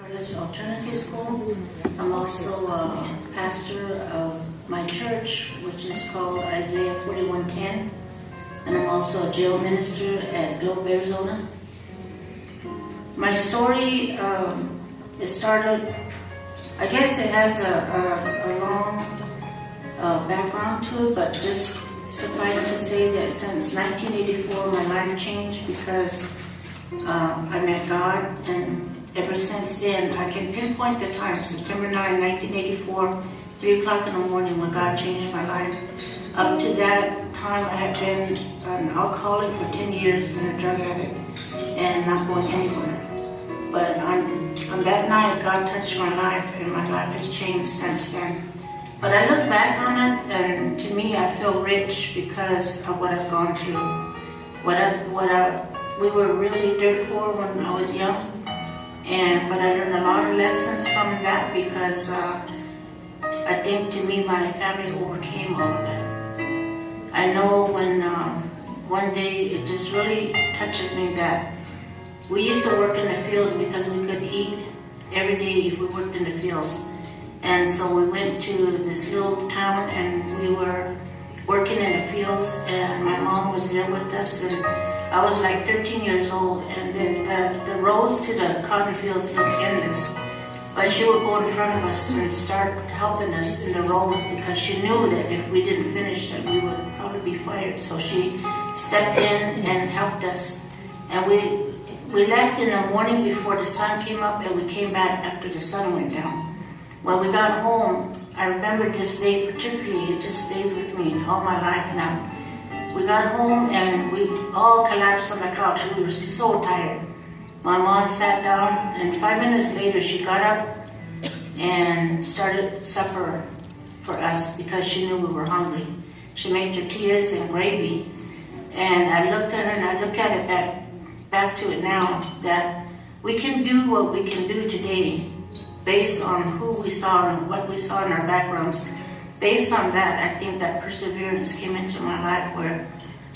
Regardless Alternative School. I'm also a pastor of my church, which is called Isaiah 41:10, and I'm also a jail minister at Globe, Arizona. My story, it started, I guess it has a long background to it, but just suffice to say that since 1984 my life changed because I met God, and ever since then I can pinpoint the time, September 9, 1984, 3 o'clock in the morning when God changed my life. Up to that time I had been an alcoholic for 10 years and a drug addict and not going anywhere. But on that night God touched my life and my life has changed since then. But I look back on it, and to me, I feel rich because of what I've gone through. We were really dirt poor when I was young, but I learned a lot of lessons from that because I think to me, my family overcame all of that. I know when one day it just really touches me that we used to work in the fields because we could eat every day if we worked in the fields. And so we went to this little town and we were working in the fields, and my mom was there with us, and I was like 13 years old, and then the roads to the cotton fields looked endless. But she would go in front of us and start helping us in the roads because she knew that if we didn't finish that we would probably be fired. So she stepped in and helped us. And we left in the morning before the sun came up, and we came back after the sun went down. When we got home, I remember this day particularly, it just stays with me all my life now. We got home and we all collapsed on the couch. We were so tired. My mom sat down, and 5 minutes later she got up and started supper for us because she knew we were hungry. She made tortillas and gravy, and I looked at her and I look at it back to it now, that we can do what we can do today based on who we saw and what we saw in our backgrounds. Based on that, I think that perseverance came into my life where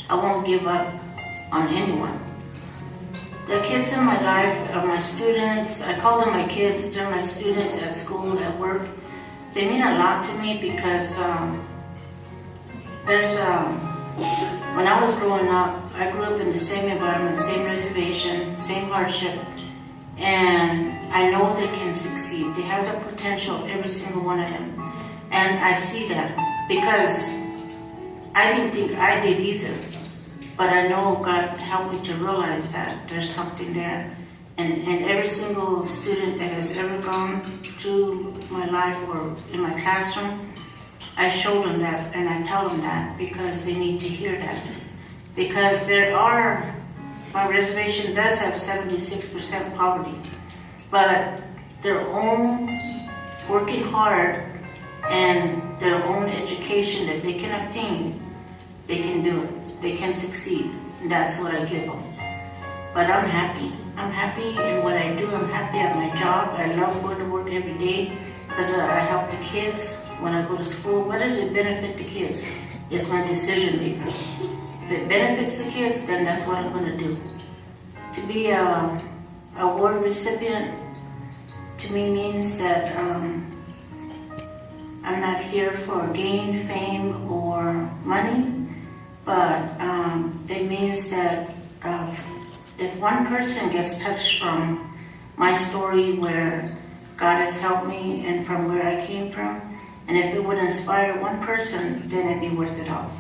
I won't give up on anyone. The kids in my life are my students. I call them my kids. They're my students at school, at work. They mean a lot to me because when I was growing up, I grew up in the same environment, same reservation, same hardship. And I know they can succeed. They have the potential, every single one of them. And I see that because I didn't think I did either. But I know God helped me to realize that there's something there. And every single student that has ever gone through my life or in my classroom, I show them that and I tell them that because they need to hear that. Because my reservation does have 76% poverty, but their own working hard and their own education that they can obtain, they can do it. They can succeed. And that's what I give them. But I'm happy. I'm happy in what I do. I'm happy at my job. I love going to work every day because I help the kids when I go to school. What does it benefit the kids? It's my decision maker. If it benefits the kids, then that's what I'm going to do. To be a award recipient to me means that I'm not here for gain, fame, or money, but it means that if one person gets touched from my story where God has helped me and from where I came from, and if it would inspire one person, then it'd be worth it all.